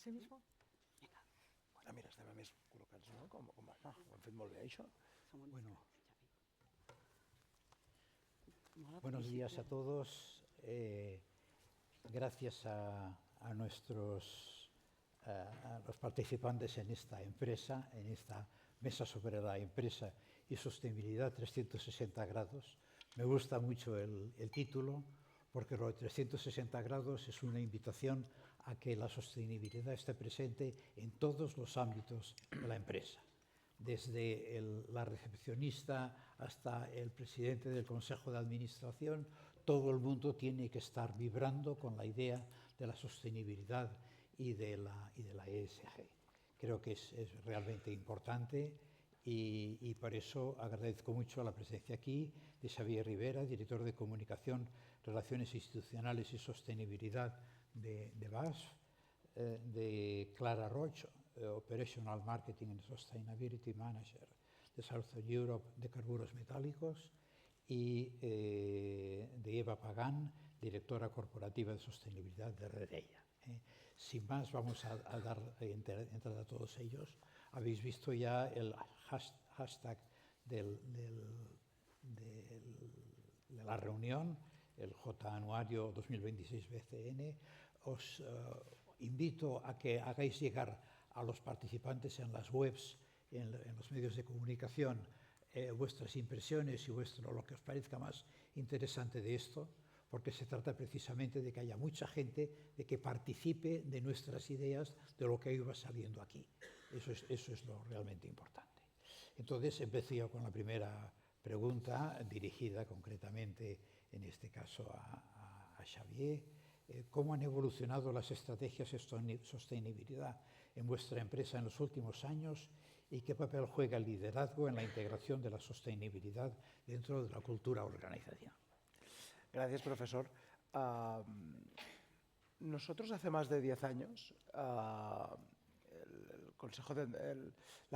sí mismo? Mira, estem a més col·locats, no? Ho hem fet molt bé, això. Bueno, buenos días a todos. Gracias a los participantes en esta empresa, en esta mesa sobre la empresa y sostenibilidad 360 grados. Me gusta mucho el título, porque lo de 360 grados es una invitación a que la sostenibilidad esté presente en todos los ámbitos de la empresa, desde la recepcionista hasta el presidente del Consejo de Administración. Todo el mundo tiene que estar vibrando con la idea de la sostenibilidad y de la ESG. Creo que es realmente importante y por eso agradezco mucho la presencia aquí de Xavier Rivera, director de Comunicación, Relaciones Institucionales y Sostenibilidad de BASF, de Clara Roig, Operational Marketing and Sustainability Manager de Southern Europe de Carburos Metálicos, y de Eva Pagán, directora corporativa de sostenibilidad de Redeia. Sin más, vamos a dar entrada a todos ellos. Habéis visto ya el hashtag de la reunión, el J Anuario 2026 BCN. Os invito a que hagáis llegar a los participantes en las webs, en los medios de comunicación, vuestras impresiones y lo que os parezca más interesante de esto, porque se trata precisamente de que haya mucha gente, de que participe de nuestras ideas, de lo que iba saliendo aquí. Eso es lo realmente importante. Entonces, empecé yo con la primera pregunta, dirigida concretamente, en este caso, a Xavier. ¿Cómo han evolucionado las estrategias de sostenibilidad en vuestra empresa en los últimos años y qué papel juega el liderazgo en la integración de la sostenibilidad dentro de la cultura organizacional? Gracias, profesor. Nosotros hace más de 10 años, la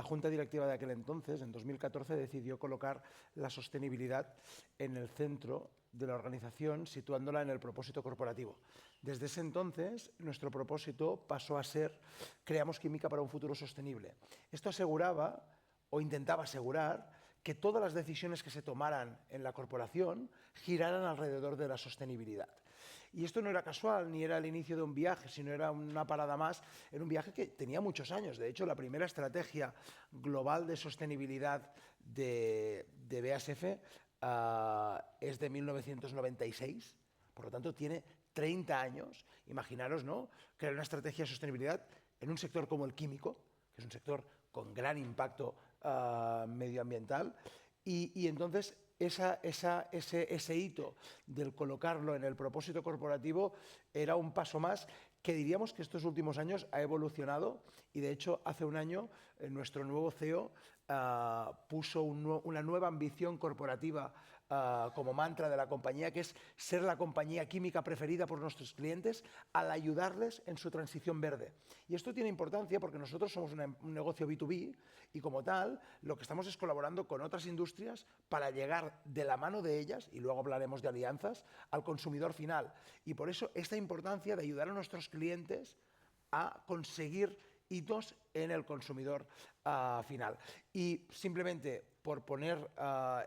Junta Directiva de aquel entonces, en 2014, decidió colocar la sostenibilidad en el centro de la organización, situándola en el propósito corporativo. Desde ese entonces, nuestro propósito pasó a ser creamos química para un futuro sostenible. Esto aseguraba o intentaba asegurar que todas las decisiones que se tomaran en la corporación giraran alrededor de la sostenibilidad. Y esto no era casual, ni era el inicio de un viaje, sino era una parada más. Era un viaje que tenía muchos años. De hecho, la primera estrategia global de sostenibilidad de BASF es de 1996, por lo tanto tiene 30 años. Imaginaros, ¿no?, que era una estrategia de sostenibilidad en un sector como el químico, que es un sector con gran impacto medioambiental, y entonces ese hito del colocarlo en el propósito corporativo era un paso más que diríamos que estos últimos años ha evolucionado, y de hecho hace un año nuestro nuevo CEO puso una nueva ambición corporativa como mantra de la compañía, que es ser la compañía química preferida por nuestros clientes al ayudarles en su transición verde. Y esto tiene importancia porque nosotros somos un negocio B2B y como tal lo que estamos es colaborando con otras industrias para llegar de la mano de ellas, y luego hablaremos de alianzas, al consumidor final. Y por eso esta importancia de ayudar a nuestros clientes a conseguir hitos en el consumidor final. Y simplemente por poner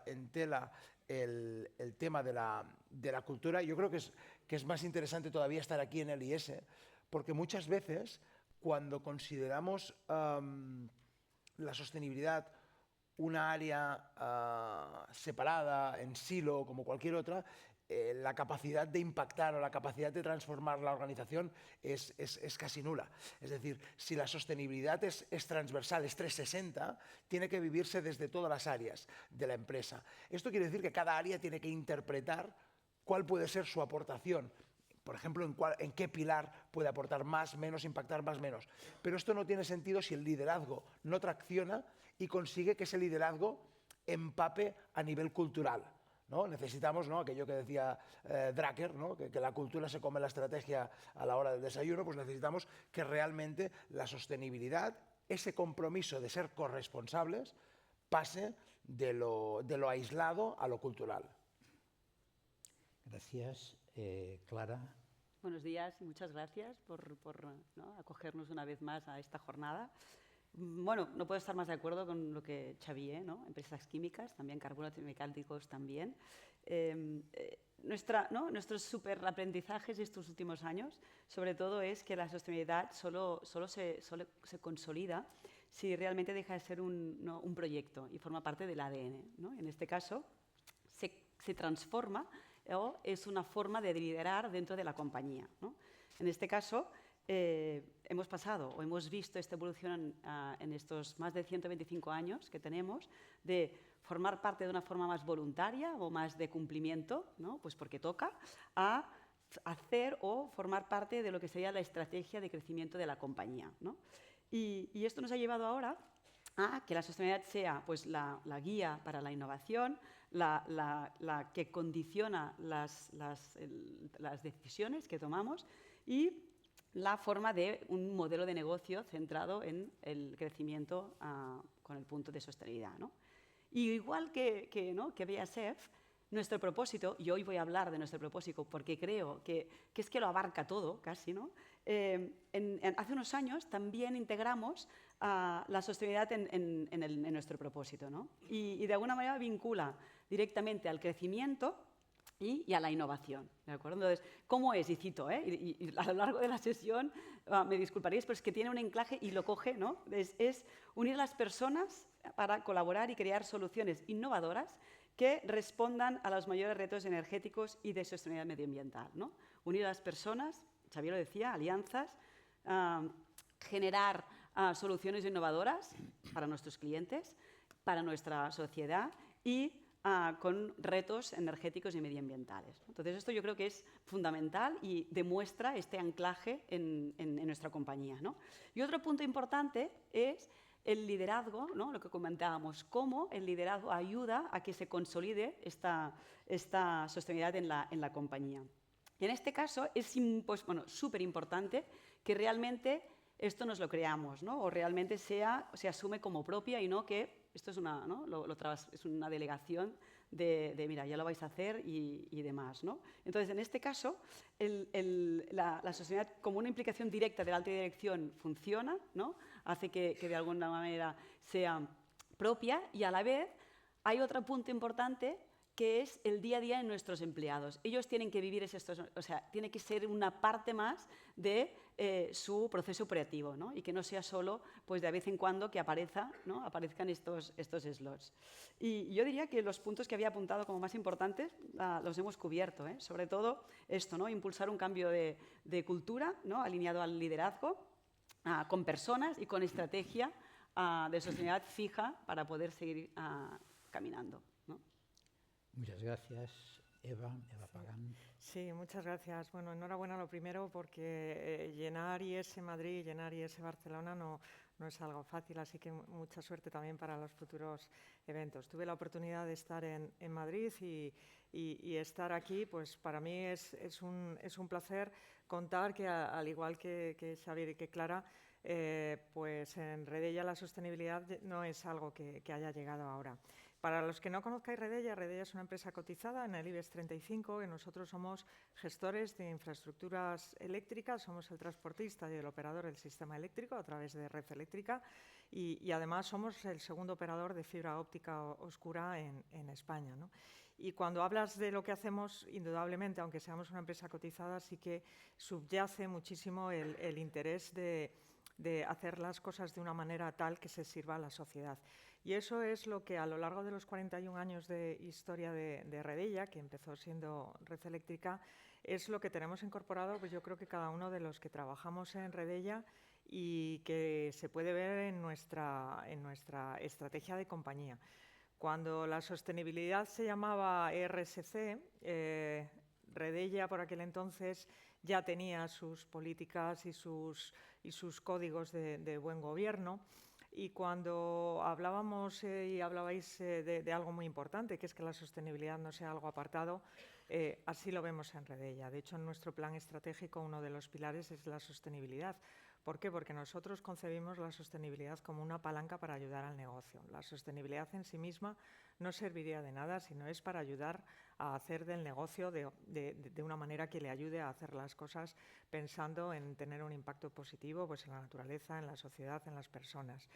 en tela el tema de la cultura, yo creo que es más interesante todavía estar aquí en el IS, porque muchas veces cuando consideramos la sostenibilidad una área separada, en silo, como cualquier otra, la capacidad de impactar o la capacidad de transformar la organización es casi nula. Es decir, si la sostenibilidad es transversal, es 360, tiene que vivirse desde todas las áreas de la empresa. Esto quiere decir que cada área tiene que interpretar cuál puede ser su aportación. Por ejemplo, en qué pilar puede aportar más, menos, impactar más, menos. Pero esto no tiene sentido si el liderazgo no tracciona y consigue que ese liderazgo empape a nivel cultural, ¿no? Necesitamos, ¿no?, aquello que decía Drucker, ¿no?, que la cultura se come la estrategia a la hora del desayuno. Pues necesitamos que realmente la sostenibilidad, ese compromiso de ser corresponsables, pase de lo aislado a lo cultural. Gracias, Clara. Buenos días y muchas gracias por ¿no? acogernos una vez más a esta jornada. Bueno, no puedo estar más de acuerdo con lo que Xavier, ¿no? Empresas químicas, también carburantes mecánicos también. Nuestros superaprendizajes de estos últimos años, sobre todo, es que la sostenibilidad solo se consolida si realmente deja de ser un proyecto y forma parte del ADN, ¿no? En este caso, se transforma o es una forma de liderar dentro de la compañía, ¿no? En este caso, hemos pasado o hemos visto esta evolución en estos más de 125 años que tenemos de formar parte de una forma más voluntaria o más de cumplimiento, ¿no? Pues porque toca, a hacer o formar parte de lo que sería la estrategia de crecimiento de la compañía, ¿no? Y esto nos ha llevado ahora a que la sostenibilidad sea pues, la guía para la innovación, la que condiciona las decisiones que tomamos y la forma de un modelo de negocio centrado en el crecimiento con el punto de sostenibilidad, ¿no? Y igual que BASF, nuestro propósito, y hoy voy a hablar de nuestro propósito porque creo que es que lo abarca todo casi, ¿no? Hace unos años también integramos la sostenibilidad en nuestro propósito, ¿no? Y de alguna manera vincula directamente al crecimiento y a la innovación, ¿de acuerdo? Entonces, ¿cómo es? Y cito, y a lo largo de la sesión, me disculparéis, pero es que tiene un anclaje y lo coge, ¿no? Es unir a las personas para colaborar y crear soluciones innovadoras que respondan a los mayores retos energéticos y de sostenibilidad medioambiental, ¿no? Unir a las personas, Xavier lo decía, alianzas, generar soluciones innovadoras para nuestros clientes, para nuestra sociedad y con retos energéticos y medioambientales. Entonces, esto yo creo que es fundamental y demuestra este anclaje en nuestra compañía, ¿no? Y otro punto importante es el liderazgo, ¿no? Lo que comentábamos, cómo el liderazgo ayuda a que se consolide esta sostenibilidad en la compañía. Y en este caso es pues, bueno, súper importante que realmente esto nos lo creamos, ¿no? O realmente se asume como propia y no que esto es una, ¿no? es una delegación de mira, ya lo vais a hacer y demás, ¿no? Entonces, en este caso, la sostenibilidad como una implicación directa de la alta dirección funciona, ¿no? Hace que de alguna manera sea propia y a la vez hay otro punto importante que es el día a día de nuestros empleados. Ellos tienen que vivir o sea, tiene que ser una parte más de su proceso operativo, ¿no? Y que no sea solo pues, de vez en cuando que aparezcan estos slots. Y yo diría que los puntos que había apuntado como más importantes los hemos cubierto, ¿eh? Sobre todo esto, ¿no? Impulsar un cambio de cultura, ¿no? Alineado al liderazgo, con personas y con estrategia de sostenibilidad fija para poder seguir caminando, ¿no? Muchas gracias. Eva Pagán. Sí, muchas gracias. Bueno, enhorabuena lo primero porque llenar IES Madrid, llenar IES Barcelona no es algo fácil, así que mucha suerte también para los futuros eventos. Tuve la oportunidad de estar en Madrid y estar aquí, pues para mí es un placer contar que al igual que Xavier y que Clara, pues en Redella la sostenibilidad no es algo que haya llegado ahora. Para los que no conozcáis Redella, Redella es una empresa cotizada en el IBEX 35 y nosotros somos gestores de infraestructuras eléctricas, somos el transportista y el operador del sistema eléctrico a través de Red Eléctrica y además somos el segundo operador de fibra óptica oscura en España, ¿no? Y cuando hablas de lo que hacemos, indudablemente, aunque seamos una empresa cotizada, sí que subyace muchísimo el interés de hacer las cosas de una manera tal que se sirva a la sociedad. Y eso es lo que a lo largo de los 41 años de historia de Redella, que empezó siendo Red Eléctrica, es lo que tenemos incorporado, pues yo creo que cada uno de los que trabajamos en Redella y que se puede ver en nuestra estrategia de compañía. Cuando la sostenibilidad se llamaba ERSC, Redella por aquel entonces ya tenía sus políticas y sus códigos de buen gobierno. Y cuando hablábamos y hablabais de algo muy importante, que es que la sostenibilidad no sea algo apartado, así lo vemos en Redella. De hecho, en nuestro plan estratégico uno de los pilares es la sostenibilidad. ¿Por qué? Porque nosotros concebimos la sostenibilidad como una palanca para ayudar al negocio. La sostenibilidad en sí misma no serviría de nada si no es para ayudar a hacer del negocio de una manera que le ayude a hacer las cosas pensando en tener un impacto positivo pues, en la naturaleza, en la sociedad, en las personas.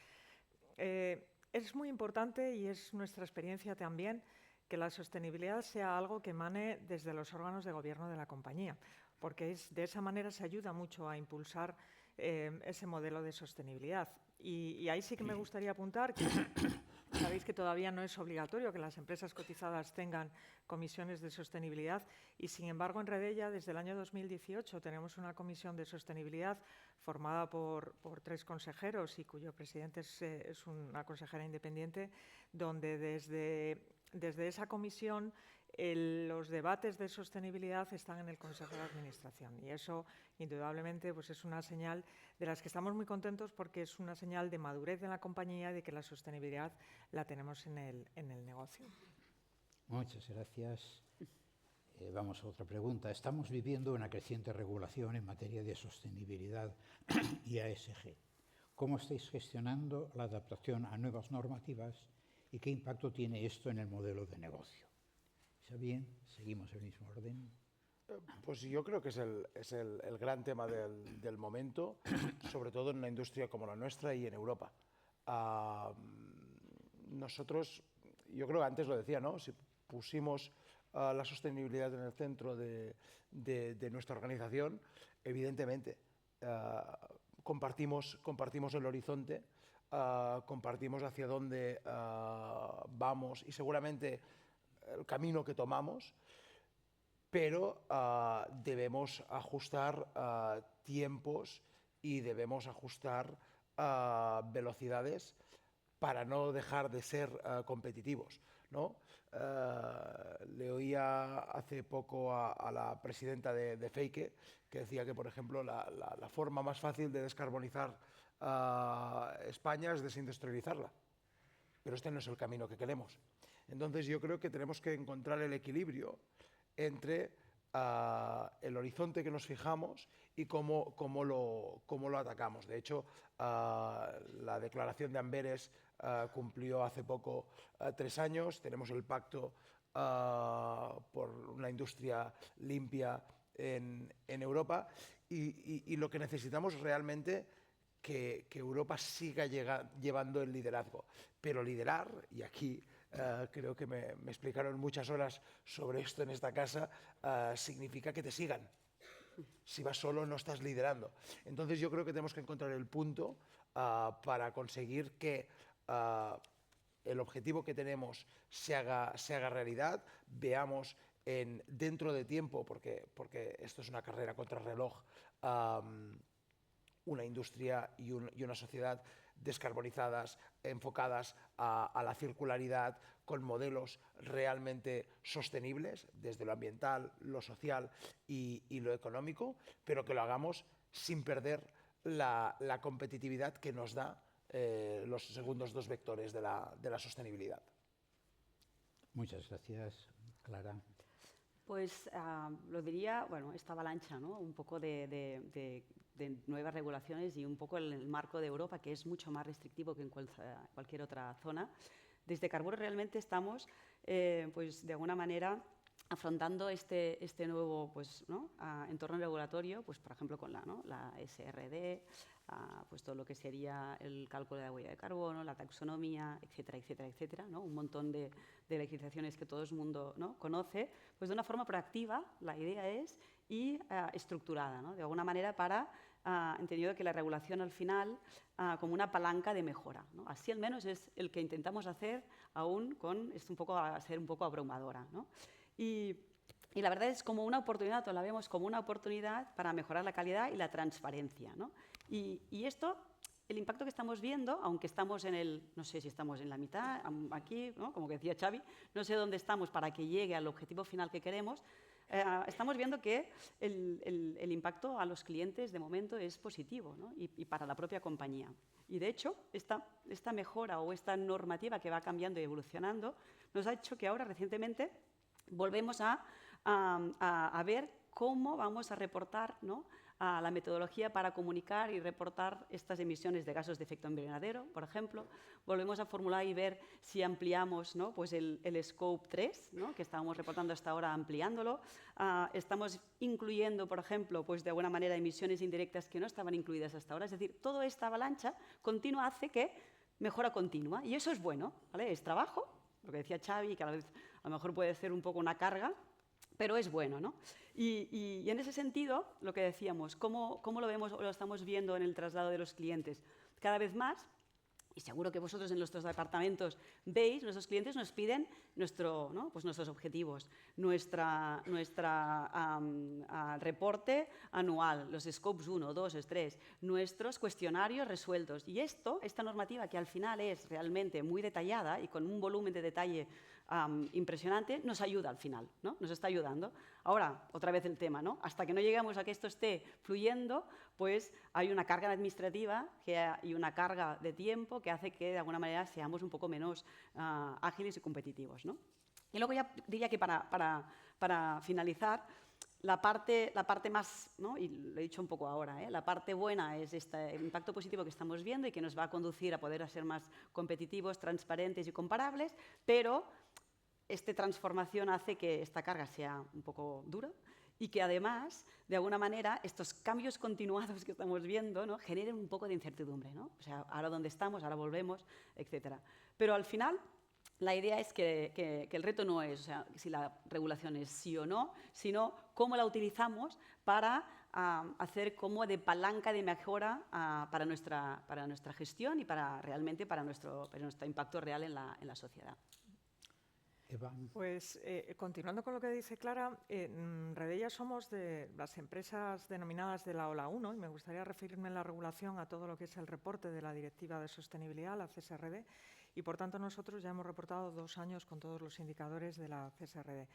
Es muy importante y es nuestra experiencia también que la sostenibilidad sea algo que emane desde los órganos de gobierno de la compañía, porque de esa manera se ayuda mucho a impulsar ese modelo de sostenibilidad. Y ahí sí que me gustaría apuntar que sabéis que todavía no es obligatorio que las empresas cotizadas tengan comisiones de sostenibilidad y, sin embargo, en Redella, desde el año 2018, tenemos una comisión de sostenibilidad formada por 3 consejeros y cuyo presidente es una consejera independiente, donde desde esa comisión los debates de sostenibilidad están en el Consejo de Administración y eso, indudablemente, pues es una señal de las que estamos muy contentos porque es una señal de madurez de la compañía y de que la sostenibilidad la tenemos en el negocio. Muchas gracias. Vamos a otra pregunta. Estamos viviendo una creciente regulación en materia de sostenibilidad y ASG. ¿Cómo estáis gestionando la adaptación a nuevas normativas y qué impacto tiene esto en el modelo de negocio? ¿Está bien? ¿Seguimos el mismo orden? Pues yo creo que es el gran tema del momento, sobre todo en una industria como la nuestra y en Europa. Nosotros, yo creo que antes lo decía, ¿no? Si pusimos la sostenibilidad en el centro de nuestra organización, evidentemente compartimos el horizonte, compartimos hacia dónde vamos y seguramente el camino que tomamos, pero debemos ajustar tiempos y debemos ajustar velocidades para no dejar de ser competitivos, ¿no? Le oía hace poco a la presidenta de Feike que decía que, por ejemplo, la forma más fácil de descarbonizar España es desindustrializarla, pero este no es el camino que queremos. Entonces yo creo que tenemos que encontrar el equilibrio entre el horizonte que nos fijamos y cómo lo atacamos. De hecho, la declaración de Amberes cumplió hace poco 3 años. Tenemos el pacto por una industria limpia en Europa y lo que necesitamos realmente que Europa siga llevando el liderazgo. Pero liderar, y aquí creo que me explicaron muchas horas sobre esto en esta casa, significa que te sigan. Si vas solo no estás liderando. Entonces yo creo que tenemos que encontrar el punto para conseguir que el objetivo que tenemos se haga realidad, veamos dentro de tiempo, porque esto es una carrera contra reloj, una industria y una sociedad descarbonizadas, enfocadas a la circularidad, con modelos realmente sostenibles, desde lo ambiental, lo social y lo económico, pero que lo hagamos sin perder la competitividad que nos da los segundos 2 vectores de la sostenibilidad. Muchas gracias, Clara. Pues lo diría, bueno, esta avalancha, ¿no? Un poco de nuevas regulaciones y un poco el marco de Europa, que es mucho más restrictivo que en cualquier otra zona. Desde Carburo realmente estamos, pues de alguna manera, afrontando este nuevo pues, ¿no? Entorno regulatorio, pues, por ejemplo, con la SRD, pues todo lo que sería el cálculo de la huella de carbono, la taxonomía, etcétera, etcétera, etcétera, ¿no? Un montón de legislaciones que todo el mundo, ¿no? conoce, pues de una forma proactiva, la idea es, y estructurada, ¿no? De alguna manera para, entendido que la regulación al final como una palanca de mejora, ¿no? Así al menos es el que intentamos hacer, aún con, es un poco a ser un poco abrumadora, ¿no? Y la verdad es como una oportunidad, o la vemos como una oportunidad para mejorar la calidad y la transparencia, ¿no? Y esto, el impacto que estamos viendo, aunque estamos no sé si estamos en la mitad, aquí, ¿no? Como que decía Xavi, no sé dónde estamos para que llegue al objetivo final que queremos, estamos viendo que el impacto a los clientes de momento es positivo, ¿no? y para la propia compañía. Y de hecho, esta mejora o esta normativa que va cambiando y evolucionando nos ha hecho que ahora recientemente volvemos a ver cómo vamos a reportar, ¿no? la metodología para comunicar y reportar estas emisiones de gases de efecto invernadero, por ejemplo. Volvemos a formular y ver si ampliamos, ¿no?, pues el Scope 3, ¿no?, que estábamos reportando hasta ahora, ampliándolo. Estamos incluyendo, por ejemplo, pues de alguna manera emisiones indirectas que no estaban incluidas hasta ahora. Es decir, toda esta avalancha continua hace que mejora continua, y eso es bueno, ¿vale? Es trabajo, lo que decía Xavi, que a la vez a lo mejor puede ser un poco una carga, pero es bueno, ¿no? Y en ese sentido, lo que decíamos, ¿cómo lo vemos o lo estamos viendo en el traslado de los clientes? Cada vez más, y seguro que vosotros en nuestros departamentos veis, nuestros clientes nos piden ¿no?, pues nuestros objetivos, nuestra reporte anual, los scopes 1, 2, 3, nuestros cuestionarios resueltos. Y esta normativa, que al final es realmente muy detallada y con un volumen de detalle impresionante, nos ayuda al final, ¿no? Nos está ayudando. Ahora, otra vez el tema, ¿no? Hasta que no lleguemos a que esto esté fluyendo, pues hay una carga administrativa y una carga de tiempo que hace que de alguna manera seamos un poco menos ágiles y competitivos, ¿no? Y luego ya diría que para finalizar, la parte más, ¿no?, y lo he dicho un poco ahora, la parte buena es este impacto positivo que estamos viendo y que nos va a conducir a poder ser más competitivos, transparentes y comparables, pero esta transformación hace que esta carga sea un poco dura y que además, de alguna manera, estos cambios continuados que estamos viendo, ¿no?, generen un poco de incertidumbre, ¿no? O sea, ahora dónde estamos, ahora volvemos, etc. Pero al final, la idea es que el reto no es, o sea, si la regulación es sí o no, sino cómo la utilizamos para hacer como de palanca de mejora para nuestra gestión y realmente para nuestro impacto real en la sociedad. Eva. Pues continuando con lo que dice Clara, Redella somos de las empresas denominadas de la OLA 1 y me gustaría referirme en la regulación a todo lo que es el reporte de la Directiva de Sostenibilidad, la CSRD, y por tanto nosotros ya hemos reportado 2 años con todos los indicadores de la CSRD.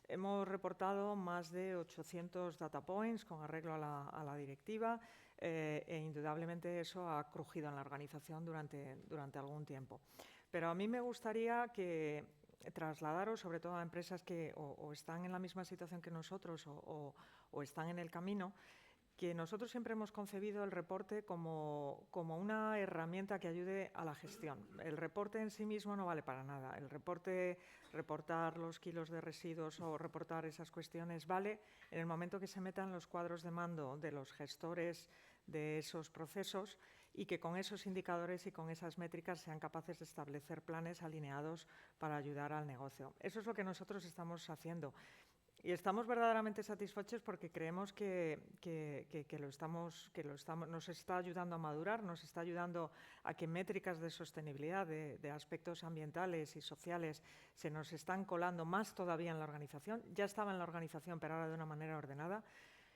Hemos reportado más de 800 data points con arreglo a la directiva e indudablemente eso ha crujido en la organización durante algún tiempo. Pero a mí me gustaría trasladaros, sobre todo a empresas que o están en la misma situación que nosotros o están en el camino, que nosotros siempre hemos concebido el reporte como una herramienta que ayude a la gestión. El reporte en sí mismo no vale para nada. El reportar los kilos de residuos o reportar esas cuestiones vale en el momento que se metan los cuadros de mando de los gestores de esos procesos y que con esos indicadores y con esas métricas sean capaces de establecer planes alineados para ayudar al negocio. Eso es lo que nosotros estamos haciendo. Y estamos verdaderamente satisfechos porque creemos que nos está ayudando a madurar, nos está ayudando a que métricas de sostenibilidad, de aspectos ambientales y sociales, se nos están colando más todavía en la organización. Ya estaba en la organización, pero ahora de una manera ordenada.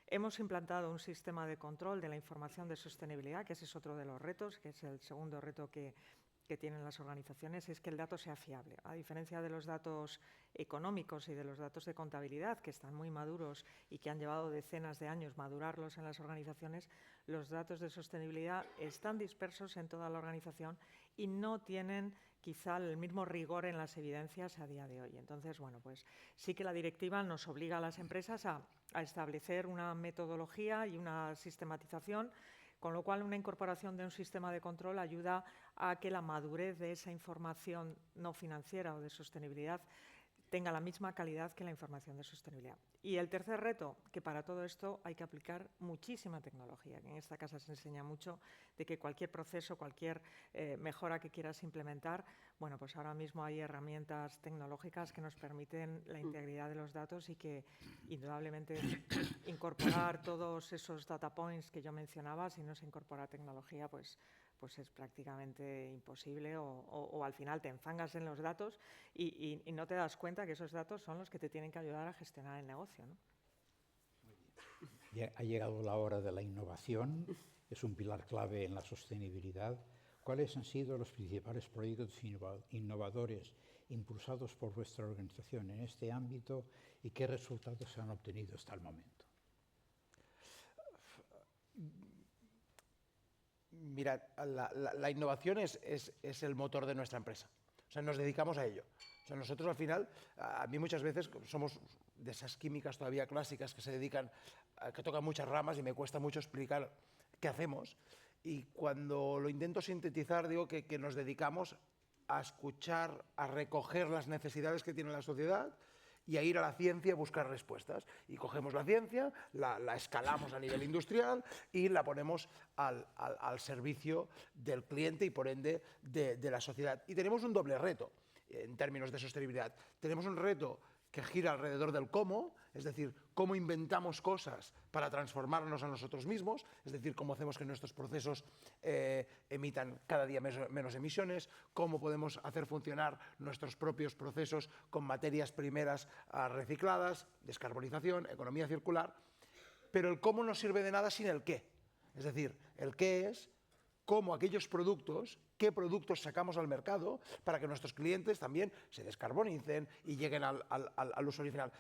Hemos implantado un sistema de control de la información de sostenibilidad, que ese es otro de los retos, que es el segundo reto que tienen las organizaciones, es que el dato sea fiable. A diferencia de los datos económicos y de los datos de contabilidad, que están muy maduros y que han llevado decenas de años madurarlos en las organizaciones, los datos de sostenibilidad están dispersos en toda la organización y no tienen quizá el mismo rigor en las evidencias a día de hoy. Entonces, bueno, pues sí que la directiva nos obliga a las empresas a establecer una metodología y una sistematización, con lo cual una incorporación de un sistema de control ayuda a que la madurez de esa información no financiera o de sostenibilidad tenga la misma calidad que la información de sostenibilidad. Y el tercer reto, que para todo esto hay que aplicar muchísima tecnología, que en esta casa se enseña mucho de que cualquier proceso, cualquier mejora que quieras implementar, bueno, pues ahora mismo hay herramientas tecnológicas que nos permiten la integridad de los datos y que indudablemente incorporar todos esos data points que yo mencionaba, si no se incorpora tecnología, pues es prácticamente imposible o al final te enfangas en los datos y no te das cuenta que esos datos son los que te tienen que ayudar a gestionar el negocio, ¿no? Ya ha llegado la hora de la innovación, es un pilar clave en la sostenibilidad. ¿Cuáles han sido los principales proyectos innovadores impulsados por vuestra organización en este ámbito y qué resultados se han obtenido hasta el momento? Mirad, la innovación es el motor de nuestra empresa. O sea, nos dedicamos a ello. O sea, nosotros al final, a mí muchas veces de esas químicas todavía clásicas que se dedican, que tocan muchas ramas y me cuesta mucho explicar qué hacemos. Y cuando lo intento sintetizar, digo que nos dedicamos a escuchar, a recoger las necesidades que tiene la sociedad y a ir a la ciencia a buscar respuestas. Y cogemos la ciencia, la escalamos a nivel industrial y la ponemos al servicio del cliente y por ende de la sociedad. Y tenemos un doble reto en términos de sostenibilidad. Tenemos un reto que gira alrededor del cómo, es decir, cómo inventamos cosas para transformarnos a nosotros mismos, es decir, cómo hacemos que nuestros procesos emitan cada día menos emisiones, cómo podemos hacer funcionar nuestros propios procesos con materias primeras recicladas, descarbonización, economía circular, pero el cómo no sirve de nada sin el qué. Es decir, el qué es cómo aquellos productos, qué productos sacamos al mercado para que nuestros clientes también se descarbonicen y lleguen al usuario final.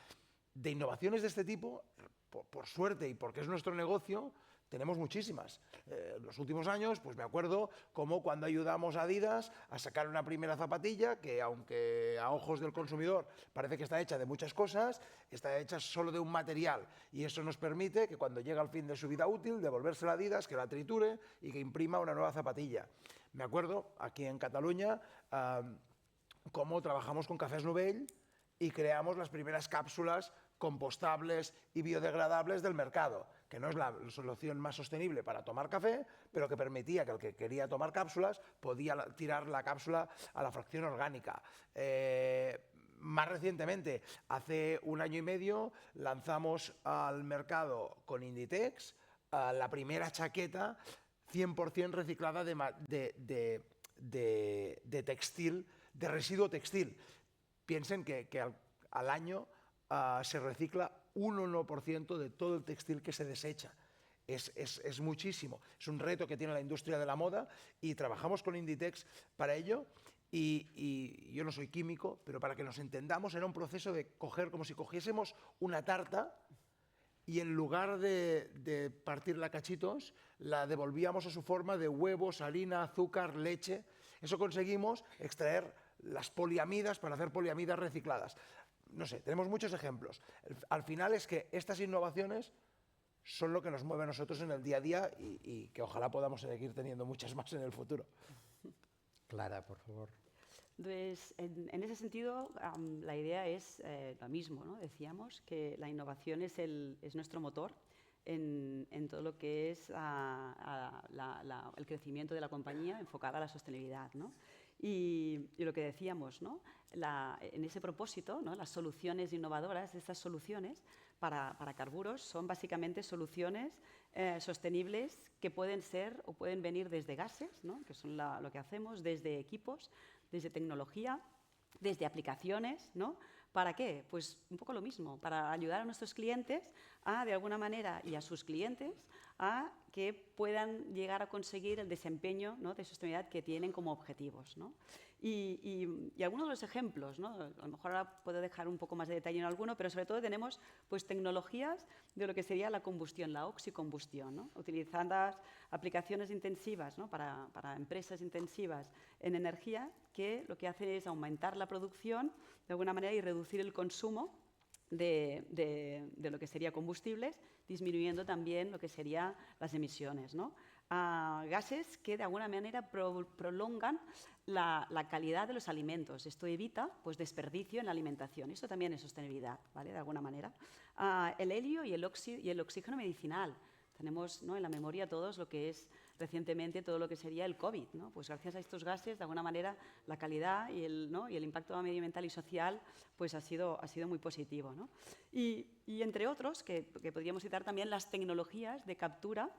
De innovaciones de este tipo, por suerte y porque es nuestro negocio, tenemos muchísimas. En los últimos años, pues me acuerdo como cuando ayudamos a Adidas a sacar una primera zapatilla que, aunque a ojos del consumidor parece que está hecha de muchas cosas, está hecha solo de un material. Y eso nos permite que cuando llega al fin de su vida útil, devolvérsela a Adidas, que la triture y que imprima una nueva zapatilla. Me acuerdo, aquí en Cataluña, cómo trabajamos con Cafés Novell y creamos las primeras cápsulas compostables y biodegradables del mercado, que no es la solución más sostenible para tomar café, pero que permitía que el que quería tomar cápsulas podía tirar la cápsula a la fracción orgánica. Más recientemente, hace 1 año y medio, lanzamos al mercado con Inditex la primera chaqueta 100% reciclada de textil, de residuo textil. Piensen que al año se recicla un 1% de todo el textil que se desecha. Es muchísimo. Es un reto que tiene la industria de la moda y trabajamos con Inditex para ello. Y yo no soy químico, pero para que nos entendamos, era un proceso de coger como si cogiésemos una tarta y en lugar de partirla a cachitos, la devolvíamos a su forma de huevos, harina, azúcar, leche. Eso conseguimos extraer las poliamidas para hacer poliamidas recicladas. No sé, tenemos muchos ejemplos. Al final es que estas innovaciones son lo que nos mueve a nosotros en el día a día y que ojalá podamos seguir teniendo muchas más en el futuro. Clara, por favor. Entonces, en ese sentido, la idea es lo mismo, ¿no? Decíamos que la innovación es nuestro motor en todo lo que es el crecimiento de la compañía enfocada a la sostenibilidad, ¿no? Y lo que decíamos, ¿no? En ese propósito, ¿no? Las soluciones innovadoras, estas soluciones para carburos son básicamente soluciones sostenibles que pueden ser o pueden venir desde gases, ¿no? Que son lo que hacemos, desde equipos, desde tecnología, desde aplicaciones, ¿no? ¿Para qué? Pues un poco lo mismo, para ayudar a nuestros clientes de alguna manera, y a sus clientes, a que puedan llegar a conseguir el desempeño, ¿no? De sostenibilidad que tienen como objetivos, ¿no? Y algunos de los ejemplos, ¿no? A lo mejor ahora puedo dejar un poco más de detalle en alguno, pero sobre todo tenemos pues, tecnologías de lo que sería la combustión, la oxicombustión, ¿no? Utilizando aplicaciones intensivas, ¿no? para empresas intensivas en energía, que lo que hacen es aumentar la producción de alguna manera y reducir el consumo de lo que sería combustibles, disminuyendo también lo que serían las emisiones, ¿no? Gases que de alguna manera prolongan la calidad de los alimentos. Esto evita pues, desperdicio en la alimentación. Esto también es sostenibilidad, ¿vale? De alguna manera. El helio y el oxígeno medicinal. Tenemos, ¿no? En la memoria todos lo que es recientemente todo lo que sería el COVID, ¿no? Pues gracias a estos gases, de alguna manera, la calidad y el impacto medioambiental y social pues ha sido muy positivo, ¿no? Y entre otros, que podríamos citar también las tecnologías de captura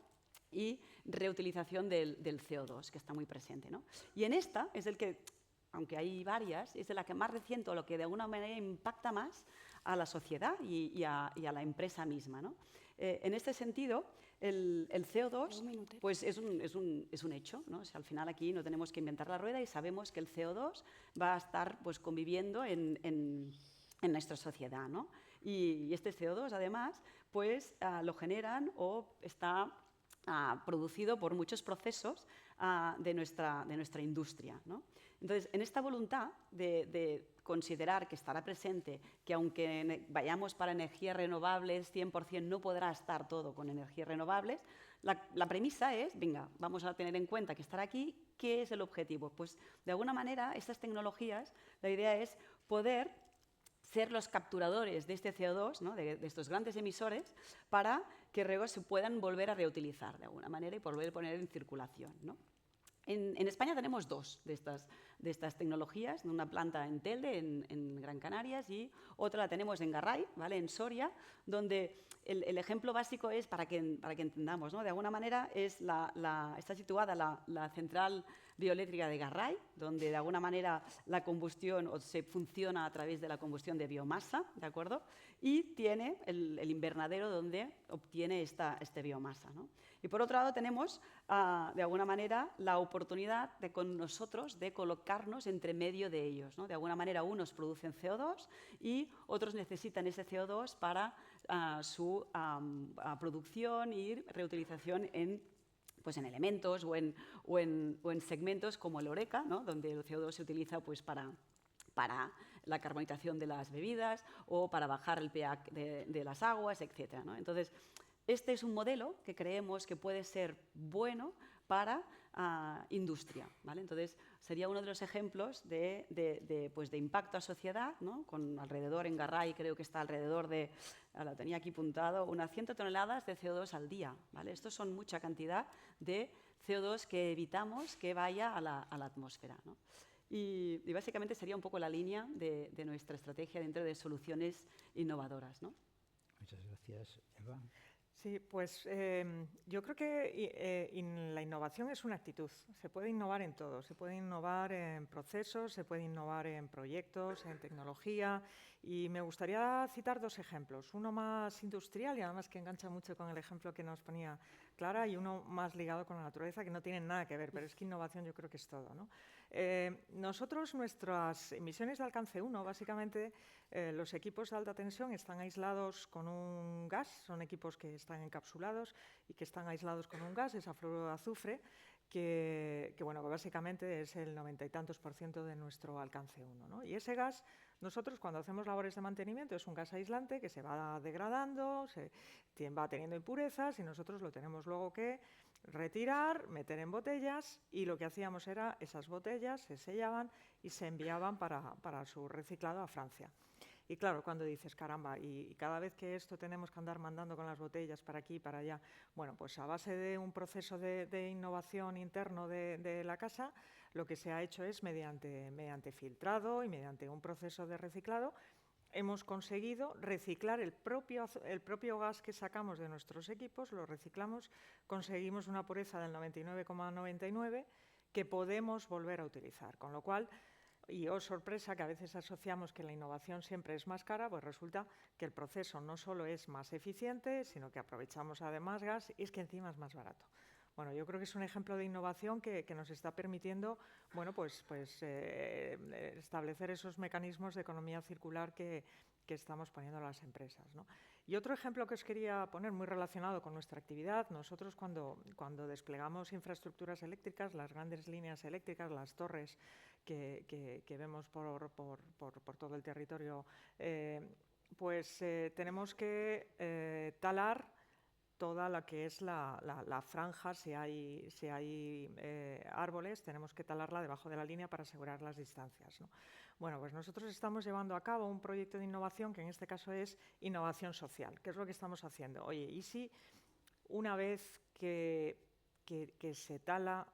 y reutilización del CO2, que está muy presente, ¿no? Y en esta es el que, aunque hay varias, es de la que más reciente o lo que de alguna manera impacta más a la sociedad y a la empresa misma, ¿no? En este sentido, el CO2 pues es un hecho, ¿no? O sea, al final aquí no tenemos que inventar la rueda y sabemos que el CO2 va a estar pues, conviviendo en nuestra sociedad, ¿no? Y este CO2, además, pues lo generan o está producido por muchos procesos de nuestra industria, ¿no? Entonces, en esta voluntad de considerar que estará presente, que aunque vayamos para energías renovables 100%, no podrá estar todo con energías renovables, la premisa es, venga, vamos a tener en cuenta que estará aquí. ¿Qué es el objetivo? Pues, de alguna manera, estas tecnologías, la idea es poder ser los capturadores de este CO2, ¿no? de estos grandes emisores, para que luego se puedan volver a reutilizar de alguna manera y volver a poner en circulación, ¿no? En España tenemos dos de estas tecnologías, una planta en Telde, en Gran Canarias, y otra la tenemos en Garray, ¿vale? En Soria, donde el ejemplo básico es, para que entendamos, ¿no? De alguna manera está situada la central bioeléctrica de Garray, donde de alguna manera la combustión se funciona a través de la combustión de biomasa, ¿de acuerdo? Y tiene el invernadero donde obtiene esta biomasa, ¿no? Y por otro lado tenemos, de alguna manera, la oportunidad con nosotros de colocarnos entre medio de ellos, ¿no? De alguna manera, unos producen CO2 y otros necesitan ese CO2 para su producción y reutilización en elementos o en segmentos como el Horeca, ¿no? Donde el CO2 se utiliza pues, para la carbonización de las bebidas o para bajar el pH de las aguas, etc., ¿no? Entonces, este es un modelo que creemos que puede ser bueno para industria, ¿vale? Entonces, sería uno de los ejemplos de impacto a sociedad, ¿no? Con alrededor, en Garray creo que está alrededor de, lo tenía aquí apuntado, unas 100 toneladas de CO2 al día, ¿vale? Estos son mucha cantidad de CO2 que evitamos que vaya a la atmósfera, ¿no? Y básicamente sería un poco la línea de nuestra estrategia dentro de soluciones innovadoras, ¿no? Muchas gracias, Eva. Sí, pues yo creo que la innovación es una actitud. Se puede innovar en todo. Se puede innovar en procesos, se puede innovar en proyectos, en tecnología. Y me gustaría citar dos ejemplos. Uno más industrial y además que engancha mucho con el ejemplo que nos ponía Clara, y uno más ligado con la naturaleza, que no tienen nada que ver, pero es que innovación yo creo que es todo, ¿no? Nosotros, nuestras emisiones de alcance 1, básicamente, los equipos de alta tensión están aislados con un gas, son equipos que están encapsulados y que están aislados con un gas, es fluoruro de azufre, que básicamente es el 90 y tantos % de nuestro alcance 1, ¿no? Y ese gas, nosotros cuando hacemos labores de mantenimiento, es un gas aislante que se va degradando, va teniendo impurezas y nosotros lo tenemos luego que retirar, meter en botellas, y lo que hacíamos era esas botellas se sellaban y se enviaban para su reciclado a Francia. Y claro, cuando dices, caramba, y cada vez que esto tenemos que andar mandando con las botellas para aquí y para allá, bueno, pues a base de un proceso de innovación interno de la casa, lo que se ha hecho es mediante filtrado y mediante un proceso de reciclado, hemos conseguido reciclar el propio gas que sacamos de nuestros equipos, lo reciclamos, conseguimos una pureza del 99,99 que podemos volver a utilizar, con lo cual, y oh sorpresa, que a veces asociamos que la innovación siempre es más cara, pues resulta que el proceso no solo es más eficiente, sino que aprovechamos además gas y es que encima es más barato. Bueno, yo creo que es un ejemplo de innovación que nos está permitiendo, bueno, pues establecer esos mecanismos de economía circular que estamos poniendo a las empresas, ¿no? Y otro ejemplo que os quería poner, muy relacionado con nuestra actividad, nosotros cuando desplegamos infraestructuras eléctricas, las grandes líneas eléctricas, las torres que vemos por todo el territorio, tenemos que talar toda la que es la franja, si hay árboles, tenemos que talarla debajo de la línea para asegurar las distancias, ¿no? Bueno, pues nosotros estamos llevando a cabo un proyecto de innovación que en este caso es innovación social. ¿Qué es lo que estamos haciendo? Oye, ¿y si una vez que se tala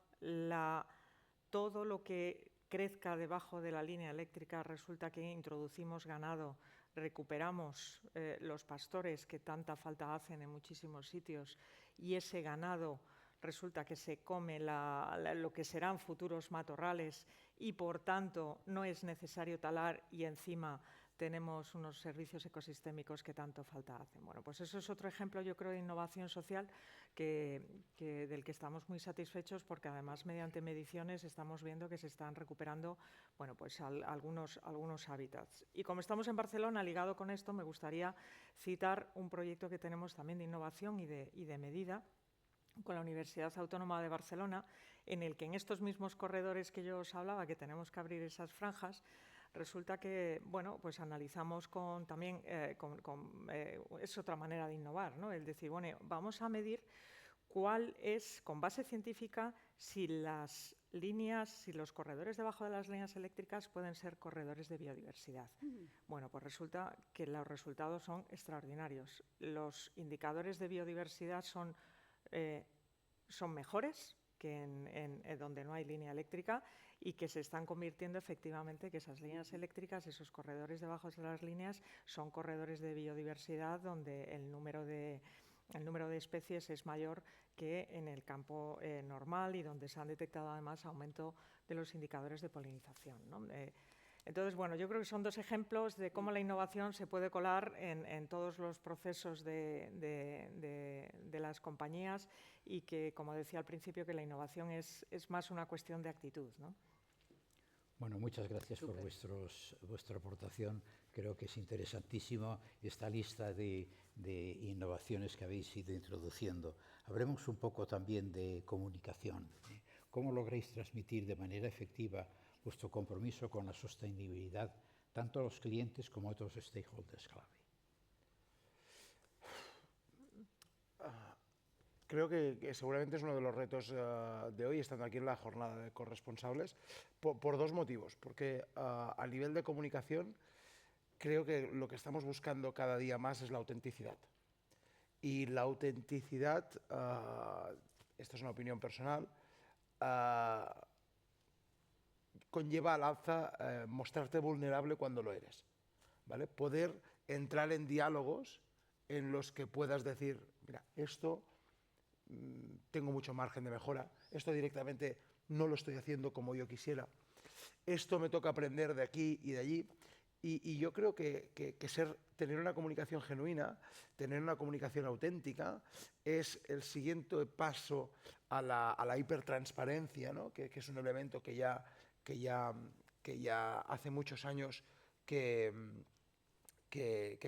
todo lo que crezca debajo de la línea eléctrica, resulta que introducimos ganado, recuperamos los pastores que tanta falta hacen en muchísimos sitios, y ese ganado resulta que se come lo que serán futuros matorrales y por tanto no es necesario talar y encima tenemos unos servicios ecosistémicos que tanto falta hacen. Bueno, pues eso es otro ejemplo, yo creo, de innovación social del que estamos muy satisfechos, porque además mediante mediciones estamos viendo que se están recuperando, bueno, pues algunos hábitats. Y como estamos en Barcelona, ligado con esto, me gustaría citar un proyecto que tenemos también de innovación y de medida, con la Universidad Autónoma de Barcelona, en el que en estos mismos corredores que yo os hablaba, que tenemos que abrir esas franjas, resulta que, bueno, pues analizamos también es otra manera de innovar, ¿no? Es decir, bueno, vamos a medir cuál es, con base científica, si las líneas, si los corredores debajo de las líneas eléctricas pueden ser corredores de biodiversidad. Bueno, pues resulta que los resultados son extraordinarios. Los indicadores de biodiversidad son mejores que en donde no hay línea eléctrica, y que se están convirtiendo efectivamente, que esas líneas eléctricas, esos corredores debajo de las líneas, son corredores de biodiversidad donde el número de especies es mayor que en el campo normal, y donde se han detectado además aumento de los indicadores de polinización, ¿no? Entonces, bueno, yo creo que son dos ejemplos de cómo la innovación se puede colar en todos los procesos de las compañías, y que, como decía al principio, que la innovación es más una cuestión de actitud, ¿no? Bueno, muchas gracias por vuestra aportación. Creo que es interesantísimo esta lista de innovaciones que habéis ido introduciendo. Hablemos un poco también de comunicación. ¿Cómo lográis transmitir de manera efectiva vuestro compromiso con la sostenibilidad, tanto a los clientes como a otros stakeholders clave? Creo que seguramente es uno de los retos de hoy, estando aquí en la jornada de corresponsables, por dos motivos. Porque a nivel de comunicación, creo que lo que estamos buscando cada día más es la autenticidad. Y la autenticidad, esta es una opinión personal, conlleva al alza mostrarte vulnerable cuando lo eres, ¿vale? Poder entrar en diálogos en los que puedas decir, mira, esto tengo mucho margen de mejora, esto directamente no lo estoy haciendo como yo quisiera, esto me toca aprender de aquí y de allí. Y yo creo que tener una comunicación genuina, tener una comunicación auténtica, es el siguiente paso a la hipertransparencia, ¿no? que es un elemento que ya hace muchos años que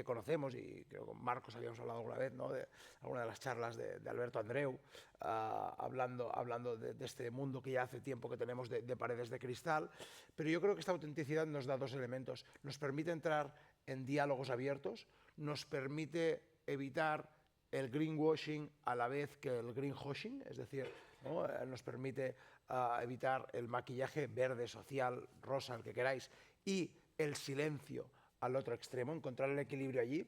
conocemos, y creo que con Marcos habíamos hablado alguna vez, ¿no? De alguna de las charlas de Alberto Andreu, hablando de este mundo que ya hace tiempo que tenemos de paredes de cristal. Pero yo creo que esta autenticidad nos da dos elementos. Nos permite entrar en diálogos abiertos, nos permite evitar el greenwashing a la vez que el greenwashing, es decir, ¿no? Nos permite evitar el maquillaje verde, social, rosa, el que queráis, y el silencio al otro extremo, encontrar el equilibrio allí,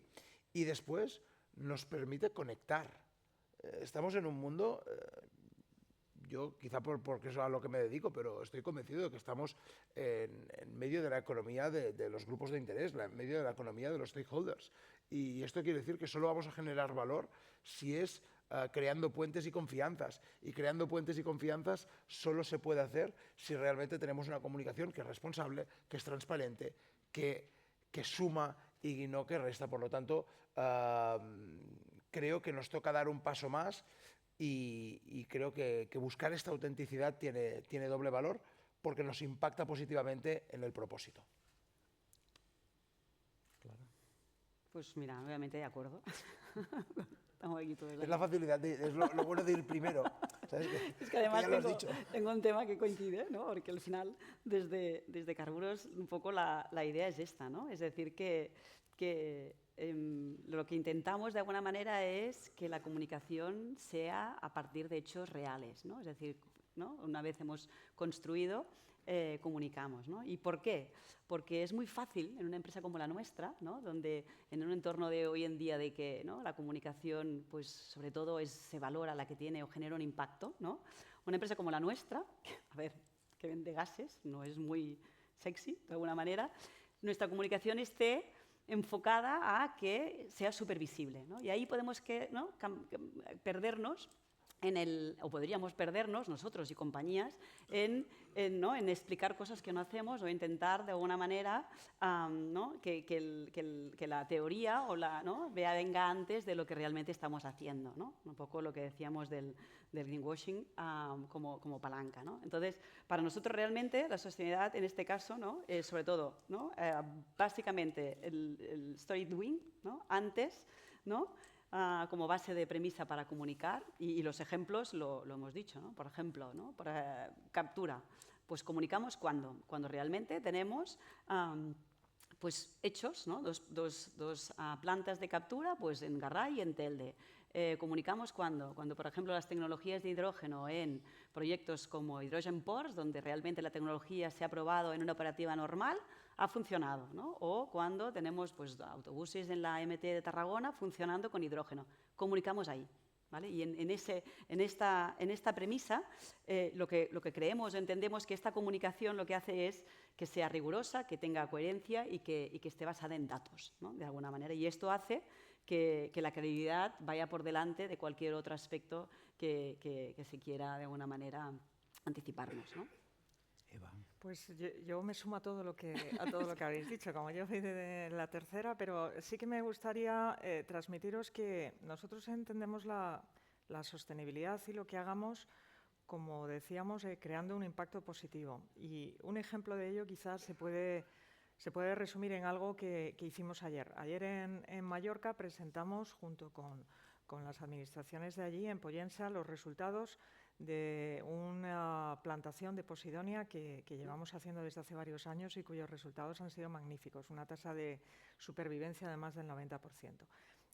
y después nos permite conectar. Estamos en un mundo, yo quizá porque es a lo que me dedico, pero estoy convencido de que estamos en medio de la economía de los grupos de interés, en medio de la economía de los stakeholders. Y esto quiere decir que solo vamos a generar valor si es creando puentes y confianzas. Y creando puentes y confianzas solo se puede hacer si realmente tenemos una comunicación que es responsable, que es transparente, que suma y no que resta. Por lo tanto, creo que nos toca dar un paso más, y creo que buscar esta autenticidad tiene doble valor, porque nos impacta positivamente en el propósito. Claro. Pues mira, obviamente de acuerdo. Estamos aquí todos. Es la facilidad, es lo bueno de ir primero. ¿Sabes? Es que además ya lo has dicho. tengo un tema que coincide, ¿no? Porque al final, desde Carburos, un poco la idea es esta, ¿no? Es decir, que lo que intentamos de alguna manera es que la comunicación sea a partir de hechos reales, ¿no? Es decir, ¿no? Una vez hemos construido, comunicamos, ¿no? ¿Y por qué? Porque es muy fácil en una empresa como la nuestra, ¿no? Donde en un entorno de hoy en día de que, ¿no? La comunicación, pues sobre todo se valora la que tiene o genera un impacto, ¿no? Una empresa como la nuestra, a ver, que vende gases, no es muy sexy de alguna manera, nuestra comunicación esté enfocada a que sea supervisible, ¿no? Y ahí podemos perdernos o podríamos perdernos nosotros y compañías en explicar cosas que no hacemos, o intentar de alguna manera ¿no? que la teoría ¿no? venga antes de lo que realmente estamos haciendo, ¿no? Un poco lo que decíamos del greenwashing como palanca, ¿no? Entonces, para nosotros realmente la sostenibilidad en este caso, ¿no? Sobre todo, ¿no? Básicamente el story doing, ¿no? Antes, ¿no? como base de premisa para comunicar y los ejemplos lo hemos dicho, ¿no? Por ejemplo, ¿no? Para captura, pues comunicamos cuando realmente tenemos pues hechos, ¿no? dos plantas de captura pues en Garray y en Telde. Comunicamos cuando, por ejemplo, las tecnologías de hidrógeno en proyectos como Hydrogen Ports, donde realmente la tecnología se ha probado en una operativa normal, ha funcionado, ¿no? O cuando tenemos pues, autobuses en la MT de Tarragona funcionando con hidrógeno. Comunicamos ahí. ¿Vale? Y en esta premisa, lo que creemos, entendemos que esta comunicación lo que hace es que sea rigurosa, que tenga coherencia y que esté basada en datos, ¿no? De alguna manera. Y esto hace que la credibilidad vaya por delante de cualquier otro aspecto que se quiera, de alguna manera, anticiparnos, ¿no? Eva. Pues yo me sumo a todo lo que habéis dicho, como yo soy de la tercera, pero sí que me gustaría transmitiros que nosotros entendemos la sostenibilidad y lo que hagamos, como decíamos, creando un impacto positivo. Y un ejemplo de ello quizás se puede resumir en algo que hicimos ayer. Ayer en Mallorca presentamos, junto con las administraciones de allí, en Pollensa, los resultados de una plantación de Posidonia que llevamos haciendo desde hace varios años y cuyos resultados han sido magníficos, una tasa de supervivencia de más del 90%.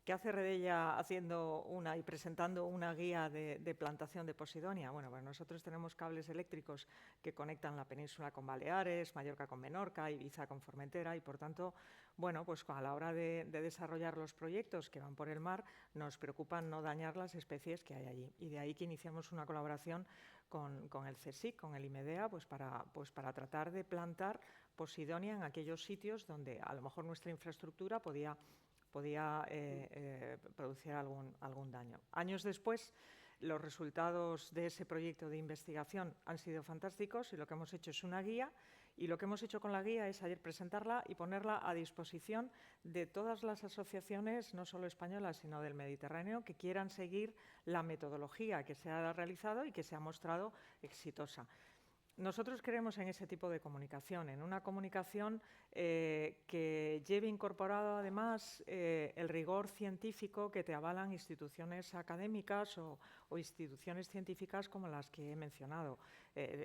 ¿Qué hace Redella haciendo y presentando una guía de plantación de Posidonia? Bueno, pues nosotros tenemos cables eléctricos que conectan la península con Baleares, Mallorca con Menorca, Ibiza con Formentera y, por tanto, bueno, pues a la hora de desarrollar los proyectos que van por el mar, nos preocupa no dañar las especies que hay allí. Y de ahí que iniciamos una colaboración con el CSIC, con el IMEDEA, pues para tratar de plantar Posidonia en aquellos sitios donde a lo mejor nuestra infraestructura podía producir algún daño. Años después, los resultados de ese proyecto de investigación han sido fantásticos y lo que hemos hecho es una guía y lo que hemos hecho con la guía es ayer presentarla y ponerla a disposición de todas las asociaciones, no solo españolas, sino del Mediterráneo, que quieran seguir la metodología que se ha realizado y que se ha mostrado exitosa. Nosotros creemos en ese tipo de comunicación, en una comunicación que lleve incorporado además el rigor científico que te avalan instituciones académicas o instituciones científicas como las que he mencionado.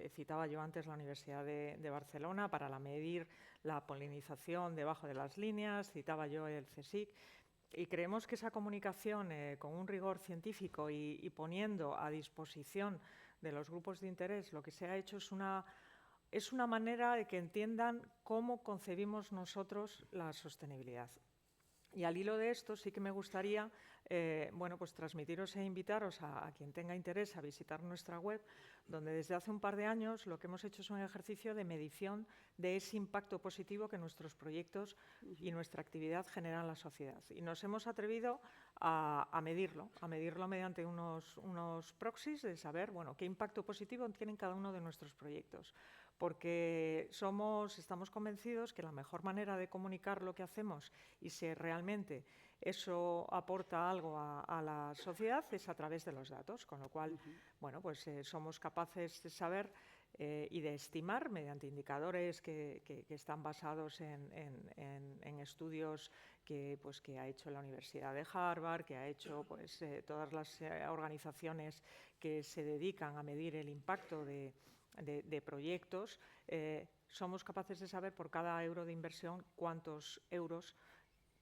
Citaba yo antes la Universidad de Barcelona para medir la polinización debajo de las líneas, citaba yo el CSIC. Y creemos que esa comunicación con un rigor científico y poniendo a disposición de los grupos de interés, lo que se ha hecho es una manera de que entiendan cómo concebimos nosotros la sostenibilidad. Y al hilo de esto sí que me gustaría bueno, pues transmitiros e invitaros a quien tenga interés a visitar nuestra web, donde desde hace un par de años lo que hemos hecho es un ejercicio de medición de ese impacto positivo que nuestros proyectos y nuestra actividad generan en la sociedad. Y nos hemos atrevido a medirlo mediante unos proxies de saber, bueno, qué impacto positivo tienen cada uno de nuestros proyectos. Porque estamos convencidos que la mejor manera de comunicar lo que hacemos y si realmente eso aporta algo a la sociedad es a través de los datos, con lo cual, bueno, pues somos capaces de saber y de estimar mediante indicadores que están basados en estudios que ha hecho la Universidad de Harvard, que ha hecho todas las organizaciones que se dedican a medir el impacto de proyectos, somos capaces de saber por cada euro de inversión cuántos euros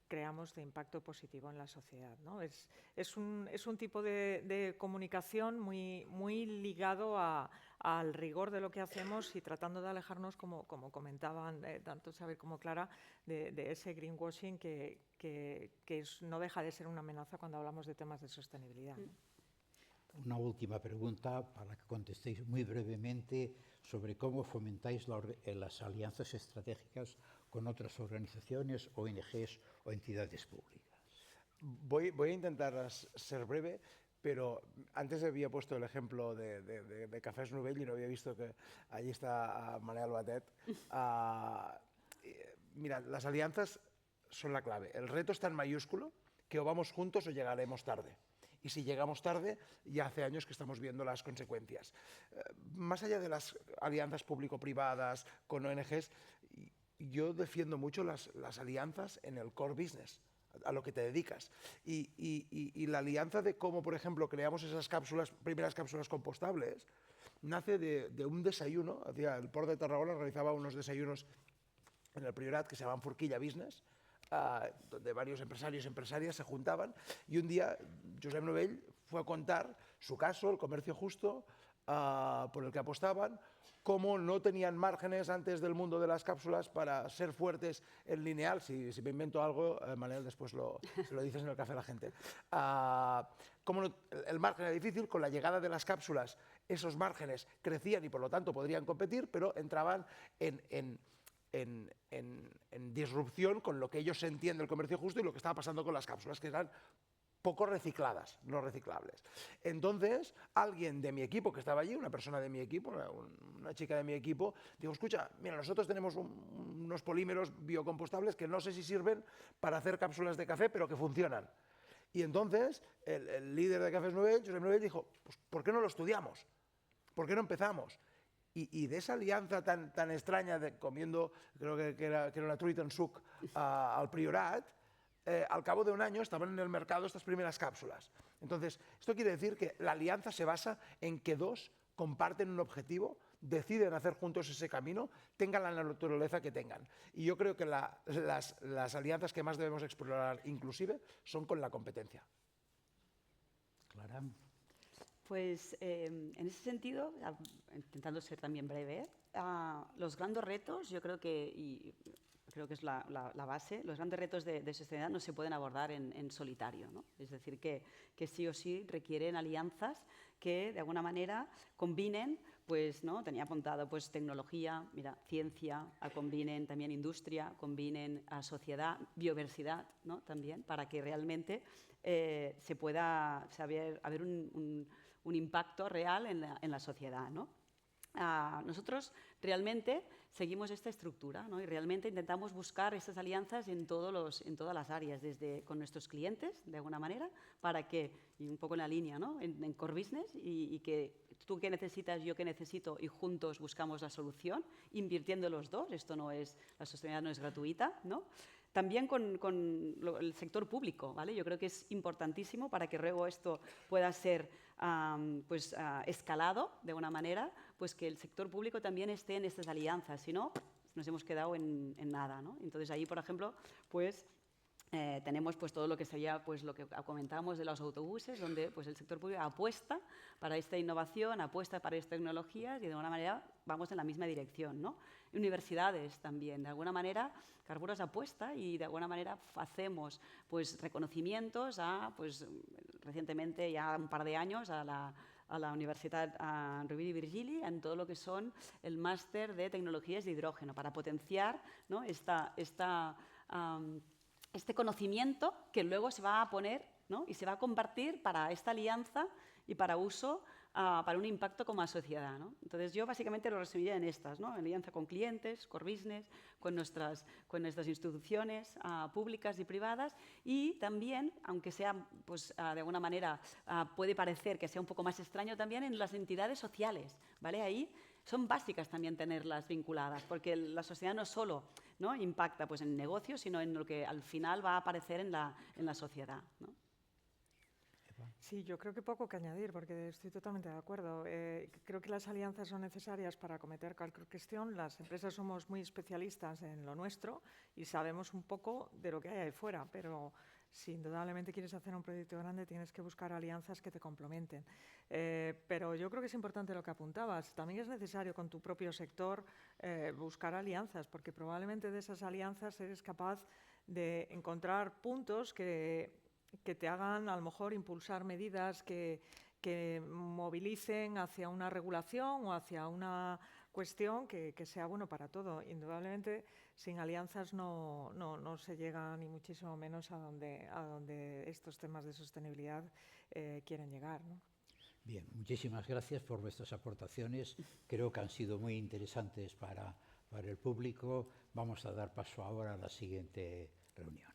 creamos de impacto positivo en la sociedad, ¿no? Es un tipo de comunicación muy ligado al rigor de lo que hacemos y tratando de alejarnos, como comentaban tanto Xavier como Clara, de ese greenwashing que no deja de ser una amenaza cuando hablamos de temas de sostenibilidad, ¿no? Una última pregunta para que contestéis muy brevemente sobre cómo fomentáis las alianzas estratégicas con otras organizaciones, ONGs o entidades públicas. Voy a intentar ser breve, pero antes había puesto el ejemplo de Cafés Novell y no había visto que allí está Manel Batet. Mira, las alianzas son la clave. El reto está en mayúsculo, que o vamos juntos o llegaremos tarde. Y si llegamos tarde, ya hace años que estamos viendo las consecuencias. Más allá de las alianzas público-privadas con ONGs, yo defiendo mucho las alianzas en el core business. a lo que te dedicas. Y la alianza de cómo, por ejemplo, creamos esas primeras cápsulas compostables, nace de un desayuno. El Port de Tarragona realizaba unos desayunos en el Priorat que se llamaban Forquilla Business, donde varios empresarios y empresarias se juntaban, y un día Josep Novell fue a contar su caso, el comercio justo, por el que apostaban, cómo no tenían márgenes antes del mundo de las cápsulas para ser fuertes en lineal. Si me invento algo, Manel, después se lo dices en el café a la gente. Cómo el margen era difícil, con la llegada de las cápsulas esos márgenes crecían y por lo tanto podrían competir, pero entraban en disrupción con lo que ellos sentían del comercio justo y lo que estaba pasando con las cápsulas, que eran poco recicladas, no reciclables. Entonces, alguien de mi equipo que estaba allí, una persona de mi equipo, una chica de mi equipo, dijo, escucha, mira, nosotros tenemos unos polímeros biocompostables que no sé si sirven para hacer cápsulas de café, pero que funcionan. Y entonces, el líder de Cafés Novell, Josep Novell, dijo, pues, ¿por qué no lo estudiamos? ¿Por qué no empezamos? Y de esa alianza tan extraña, comiendo, creo que era una truita en suc al Priorat, al cabo de un año estaban en el mercado estas primeras cápsulas. Entonces, esto quiere decir que la alianza se basa en que dos comparten un objetivo, deciden hacer juntos ese camino, tengan la naturaleza que tengan. Y yo creo que las alianzas que más debemos explorar, inclusive, son con la competencia. Clara. Pues en ese sentido, intentando ser también breve, los grandes retos, yo creo que es la base, los grandes retos de sostenibilidad no se pueden abordar en solitario, ¿no? Es decir, que sí o sí requieren alianzas que de alguna manera combinen, pues, ¿no? Tenía apuntado pues, tecnología, ciencia, combinen también industria, combinen sociedad, biodiversidad, ¿no? También, para que realmente se pueda haber un impacto real en la sociedad, ¿no? Nosotros realmente seguimos esta estructura, ¿no? Y realmente intentamos buscar estas alianzas en todas las áreas, desde con nuestros clientes, de alguna manera, para que, y un poco en la línea, ¿no? en core business, y que tú qué necesitas, yo qué necesito, y juntos buscamos la solución, invirtiendo los dos. La sostenibilidad no es gratuita, ¿no? También con el sector público, ¿vale? Yo creo que es importantísimo para que luego esto pueda ser escalado de una manera, pues que el sector público también esté en estas alianzas, si no, nos hemos quedado en nada, ¿no? Entonces ahí, por ejemplo, pues tenemos pues todo lo que sería pues lo que comentábamos de los autobuses, donde pues el sector público apuesta para esta innovación, apuesta para estas tecnologías y de alguna manera vamos en la misma dirección, ¿no? Universidades también, de alguna manera Carburos apuesta y de alguna manera hacemos pues reconocimientos pues recientemente, ya un par de años, a la Universitat Rovira i Virgili en todo lo que son el máster de tecnologías de hidrógeno para potenciar, ¿no? este conocimiento que luego se va a poner, ¿no? Y se va a compartir para esta alianza y para uso, para un impacto como sociedad, ¿no? Entonces yo básicamente lo resumiría en estas, ¿no? Alianza con clientes, core business, con nuestras instituciones públicas y privadas, y también, aunque sea pues, de alguna manera puede parecer que sea un poco más extraño, también en las entidades sociales, ¿vale? Ahí son básicas también tenerlas vinculadas, porque la sociedad no solo, ¿no? impacta pues, en negocios, sino en lo que al final va a aparecer en la sociedad, ¿no? Sí, yo creo que poco que añadir, porque estoy totalmente de acuerdo. Creo que las alianzas son necesarias para acometer cualquier cuestión. Las empresas somos muy especialistas en lo nuestro y sabemos un poco de lo que hay ahí fuera, pero si indudablemente quieres hacer un proyecto grande tienes que buscar alianzas que te complementen. Pero yo creo que es importante lo que apuntabas. También es necesario con tu propio sector buscar alianzas, porque probablemente de esas alianzas eres capaz de encontrar puntos que te hagan a lo mejor impulsar medidas que movilicen hacia una regulación o hacia una cuestión que sea bueno para todo. Indudablemente, sin alianzas no se llega ni muchísimo menos a donde estos temas de sostenibilidad quieren llegar, ¿no? Bien, muchísimas gracias por vuestras aportaciones. Creo que han sido muy interesantes para el público. Vamos a dar paso ahora a la siguiente reunión.